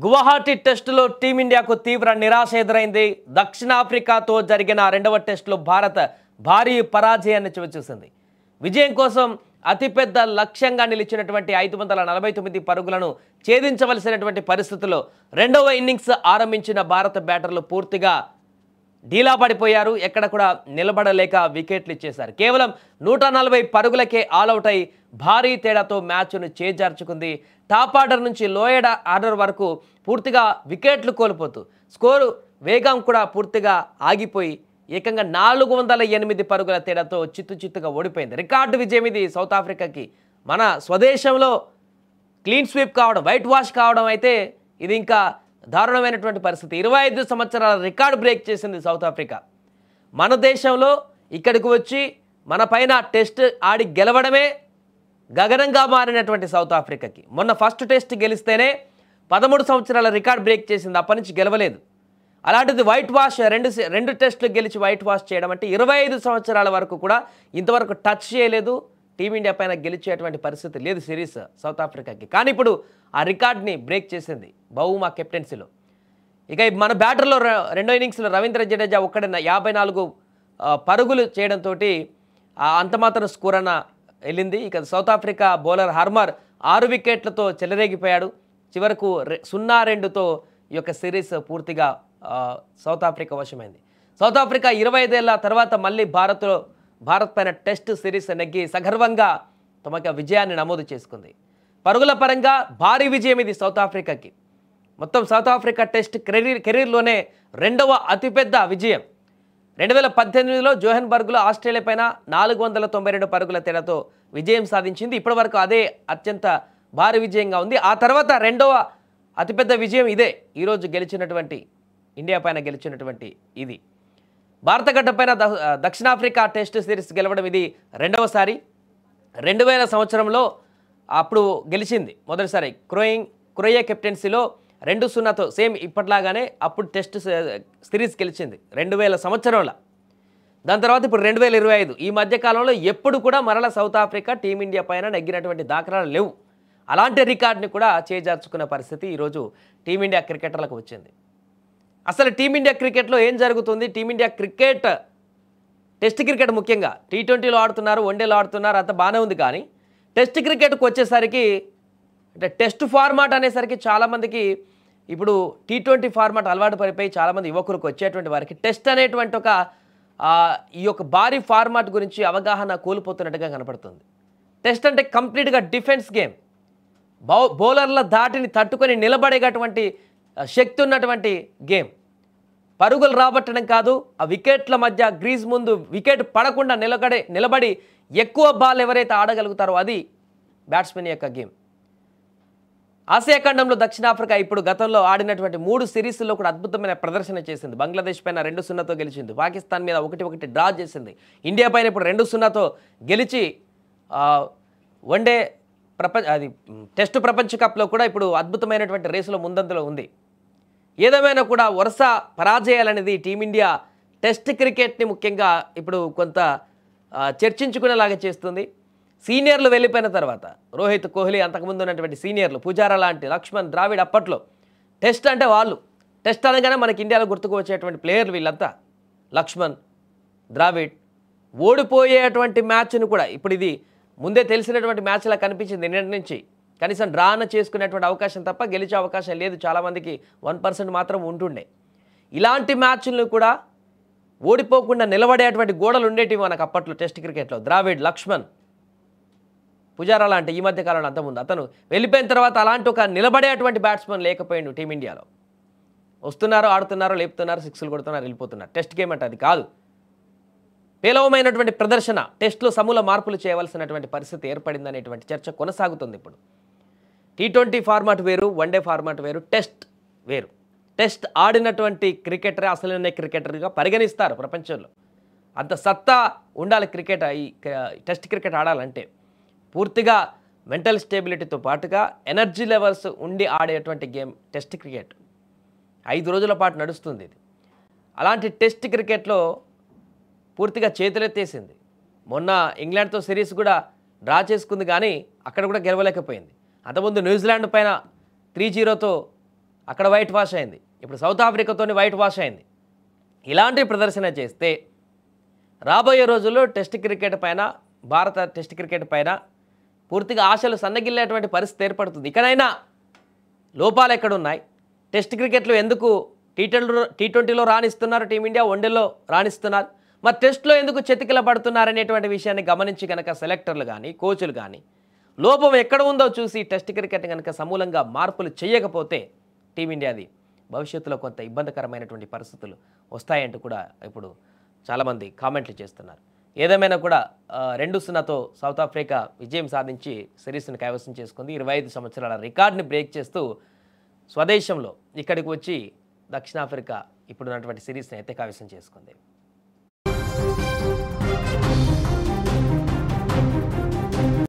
గువాహటి టెస్టులో టీమిండియాకు తీవ్ర నిరాశ ఎదురైంది. దక్షిణాఫ్రికాతో జరిగిన రెండవ టెస్టులో భారత్ భారీ పరాజయాన్ని చవిచూసింది. విజయం కోసం అతిపెద్ద లక్ష్యంగా నిలిచినటువంటి 549 పరుగులను ఛేదించవలసినటువంటి పరిస్థితుల్లో రెండవ ఇన్నింగ్స్ ఆరంభించిన భారత బ్యాటర్లు పూర్తిగా ఢీలా పడిపోయారు. ఎక్కడ కూడా నిలబడలేక వికెట్లు ఇచ్చేశారు. కేవలం 140 పరుగులకే ఆల్అవుట్ అయి భారీ తేడాతో మ్యాచ్ను చేజార్చుకుంది. టాప్ ఆర్డర్ నుంచి లోయర్ ఆర్డర్ వరకు పూర్తిగా వికెట్లు కోల్పోతూ స్కోరు వేగం కూడా పూర్తిగా ఆగిపోయి ఏకంగా 408 పరుగుల తేడాతో చిత్తుగా ఓడిపోయింది. రికార్డు విజయం ఇది సౌత్ ఆఫ్రికాకి. మన స్వదేశంలో క్లీన్ స్వీప్ కావడం, వైట్ వాష్ కావడం అయితే ఇది ఇంకా దారుణమైనటువంటి పరిస్థితి. 25 సంవత్సరాల రికార్డు బ్రేక్ చేసింది సౌత్ ఆఫ్రికా. మన దేశంలో ఇక్కడికి వచ్చి మన పైన టెస్ట్ ఆడి గెలవడమే గగనంగా మారినటువంటి సౌత్ ఆఫ్రికాకి. మొన్న ఫస్ట్ టెస్ట్ గెలిస్తేనే 13 సంవత్సరాల రికార్డు బ్రేక్ చేసింది. అప్పటి నుంచి గెలవలేదు. అలాంటిది వైట్ వాష్ రెండు టెస్టులు గెలిచి వైట్ వాష్ చేయడం అంటే 25 సంవత్సరాల వరకు కూడా ఇంతవరకు టచ్ చేయలేదు. టీమిండియా పైన గెలిచేటువంటి పరిస్థితి లేదు సిరీస్ సౌత్ ఆఫ్రికాకి. కానీ ఇప్పుడు ఆ రికార్డ్ని బ్రేక్ చేసింది బౌమా కెప్టెన్సీలో. ఇక మన బ్యాటర్లో రెండో ఇన్నింగ్స్లో రవీంద్ర జడేజా ఒక్కడే 54 పరుగులు చేయడంతో అంత మాత్రం స్కోర్ అన్న వెళ్ళింది. ఇక సౌత్ ఆఫ్రికా బౌలర్ హర్మర్ 6 వికెట్లతో చెలరేగిపోయాడు. చివరకు 0-2తో ఈ యొక్క సిరీస్ పూర్తిగా సౌత్ ఆఫ్రికా వశమైంది. సౌత్ ఆఫ్రికా 25 ఏళ్ల తర్వాత మళ్ళీ భారత్ పైన టెస్ట్ సిరీస్ నెగ్గి సగర్వంగా తమకు విజయాన్ని నమోదు చేసుకుంది. పరుగుల పరంగా భారీ విజయం ఇది సౌత్ ఆఫ్రికాకి. మొత్తం సౌత్ ఆఫ్రికా టెస్ట్ కెరీర్లోనే రెండవ అతిపెద్ద విజయం. 2018లో జోహెన్బర్గ్లో ఆస్ట్రేలియా పైన 492 పరుగుల తేడాతో విజయం సాధించింది. ఇప్పటివరకు అదే అత్యంత భారీ విజయంగా ఉంది. ఆ తర్వాత రెండవ అతిపెద్ద విజయం ఇదే, ఈరోజు గెలిచినటువంటి ఇండియా పైన గెలిచినటువంటి ఇది. భారత గడ్డ పైన దక్షిణాఫ్రికా టెస్ట్ సిరీస్ గెలవడం ఇది రెండవసారి. 2000 సంవత్సరంలో అప్పుడు గెలిచింది మొదటిసారి క్రోయే కెప్టెన్సీలో 2-0తో సేమ్ ఇప్పట్లాగానే అప్పుడు టెస్ట్ సిరీస్ గెలిచింది 2000 సంవత్సరంలో. దాని తర్వాత ఇప్పుడు 2025 ఈ మధ్యకాలంలో ఎప్పుడు కూడా మరల సౌత్ ఆఫ్రికా టీమిండియా పైన నెగ్గినటువంటి దాఖలాలు లేవు. అలాంటి రికార్డుని కూడా చేజార్చుకున్న పరిస్థితి ఈరోజు టీమిండియా క్రికెటర్లకు వచ్చింది. అసలు టీమిండియా క్రికెట్లో ఏం జరుగుతుంది? టీమిండియా క్రికెట్, టెస్ట్ క్రికెట్ ముఖ్యంగా T20లో ఆడుతున్నారు, వన్డేలో ఆడుతున్నారు, అంత బాగానే ఉంది. కానీ టెస్ట్ క్రికెట్కి వచ్చేసరికి అంటే టెస్ట్ ఫార్మాట్ అనేసరికి చాలామందికి ఇప్పుడు T20 ఫార్మాట్ అలవాటు పడిపోయి చాలామంది యువకులకు వచ్చేటువంటి వారికి టెస్ట్ అనేటువంటి ఈ యొక్క భారీ ఫార్మాట్ గురించి అవగాహన కోల్పోతున్నట్టుగా కనపడుతుంది. టెస్ట్ అంటే కంప్లీట్గా డిఫెన్స్ గేమ్. బౌలర్ల దాటిని తట్టుకొని నిలబడేటటువంటి శక్తి ఉన్నటువంటి గేమ్. పరుగులు రాబట్టడం కాదు, ఆ వికెట్ల మధ్య గ్రీజ్ ముందు వికెట్ పడకుండా నిలబడి ఎక్కువ బాల్ ఎవరైతే ఆడగలుగుతారో అది బ్యాట్స్మెన్ యొక్క గేమ్. ఆసియా ఖండంలో దక్షిణాఫ్రికా ఇప్పుడు గతంలో ఆడినటువంటి 3 సిరీస్లో కూడా అద్భుతమైన ప్రదర్శన చేసింది. బంగ్లాదేశ్ పైన 2-0తో గెలిచింది. పాకిస్తాన్ మీద 1-1 డ్రా చేసింది. ఇండియా పైన ఇప్పుడు 2-0తో గెలిచి వన్డే టెస్ట్ ప్రపంచ కప్లో కూడా ఇప్పుడు అద్భుతమైనటువంటి రేసులో ముందంజలో ఉంది. ఏదేమైనా కూడా వరుస పరాజయాలనేది టీమిండియా టెస్ట్ క్రికెట్ని ముఖ్యంగా ఇప్పుడు కొంత చర్చించుకునేలాగా చేస్తుంది. సీనియర్లు వెళ్ళిపోయిన తర్వాత రోహిత్, కోహ్లీ, అంతకుముందు ఉన్నటువంటి సీనియర్లు పుజారా లాంటి, లక్ష్మణ్, ద్రావిడ్ అప్పట్లో టెస్ట్ అంటే వాళ్ళు. టెస్ట్ అనగానే మనకి ఇండియాలో గుర్తుకు వచ్చేటువంటి ప్లేయర్లు వీళ్ళంతా. లక్ష్మణ్, ద్రావిడ్ ఓడిపోయేటువంటి మ్యాచ్ను కూడా ఇప్పుడు ఇది ముందే తెలిసినటువంటి మ్యాచ్లా కనిపించింది. నిన్నటి నుంచి కనీసం డ్రాన చేసుకునేటువంటి అవకాశం తప్ప గెలిచే అవకాశం లేదు. చాలామందికి 1% మాత్రం ఉంటుండే. ఇలాంటి మ్యాచ్లను కూడా ఓడిపోకుండా నిలబడేటువంటి గోడలు ఉండేటివి మనకు అప్పట్లో టెస్ట్ క్రికెట్లో. ద్రావిడ్, లక్ష్మణ్, పుజారా లాంటి ఈ మధ్య కాలంలో అంతకుముందు అతను వెళ్ళిపోయిన తర్వాత అలాంటి ఒక నిలబడేటువంటి బ్యాట్స్మెన్ లేకపోయిండు టీమిండియాలో. వస్తున్నారు, ఆడుతున్నారు, లేపుతున్నారు, 6లు కొడుతున్నారు, వెళ్ళిపోతున్నారు. టెస్ట్ గేమ్ అంటే అది కాదు. పేలవమైనటువంటి ప్రదర్శన, టెస్ట్లో సమూల మార్పులు చేయవలసినటువంటి పరిస్థితి ఏర్పడిందనేటువంటి చర్చ కొనసాగుతుంది. ఇప్పుడు T20 ఫార్మాట్ వేరు, వన్డే ఫార్మాట్ వేరు, టెస్ట్ వేరు. టెస్ట్ ఆడినటువంటి క్రికెటరే అసలైన క్రికెటర్గా పరిగణిస్తారు ప్రపంచంలో. అంత సత్తా ఉండాలి క్రికెట్, ఈ టెస్ట్ క్రికెట్ ఆడాలంటే. పూర్తిగా మెంటల్ స్టేబిలిటీతో పాటుగా ఎనర్జీ లెవెల్స్ ఉండి ఆడేటువంటి గేమ్ టెస్ట్ క్రికెట్. 5 రోజుల పాటు నడుస్తుంది ఇది. అలాంటి టెస్ట్ క్రికెట్లో పూర్తిగా చేతులెత్తేసింది. మొన్న ఇంగ్లాండ్తో సిరీస్ కూడా డ్రా చేసుకుంది, కానీ అక్కడ కూడా గెలవలేకపోయింది. అంతకుముందు న్యూజిలాండ్ పైన 3-0తో అక్కడ వైట్ వాష్ అయింది. ఇప్పుడు సౌత్ ఆఫ్రికాతోని వైట్ వాష్ అయింది. ఇలాంటి ప్రదర్శన చేస్తే రాబోయే రోజుల్లో టెస్ట్ క్రికెట్ పైన, భారత టెస్ట్ క్రికెట్ పైన పూర్తిగా ఆశలు సన్నగిల్లేటువంటి పరిస్థితి ఏర్పడుతుంది. ఇకనైనా లోపాలు ఎక్కడున్నాయి, టెస్ట్ క్రికెట్లో ఎందుకు టీ20లో రాణిస్తున్నారు టీమిండియా, వన్డేలో రాణిస్తున్నారు, మరి టెస్ట్లో ఎందుకు చెతికిల పడుతున్నారనేటువంటి విషయాన్ని గమనించి కనుక సెలెక్టర్లు కానీ కోచ్లు కానీ లోపం ఎక్కడ ఉందో చూసి టెస్ట్ క్రికెట్ కనుక సమూలంగా మార్పులు చేయకపోతే టీమిండియాది భవిష్యత్తులో కొంత ఇబ్బందికరమైనటువంటి పరిస్థితులు వస్తాయంటూ కూడా ఇప్పుడు చాలామంది కామెంట్లు చేస్తున్నారు. ఏదేమైనా కూడా 2-0తో సౌత్ ఆఫ్రికా విజయం సాధించి సిరీస్ని కైవసం చేసుకుంది. 25 సంవత్సరాల రికార్డుని బ్రేక్ చేస్తూ స్వదేశంలో ఇక్కడికి వచ్చి దక్షిణాఫ్రికా ఇప్పుడున్నటువంటి సిరీస్ని అయితే కైవసం చేసుకుంది.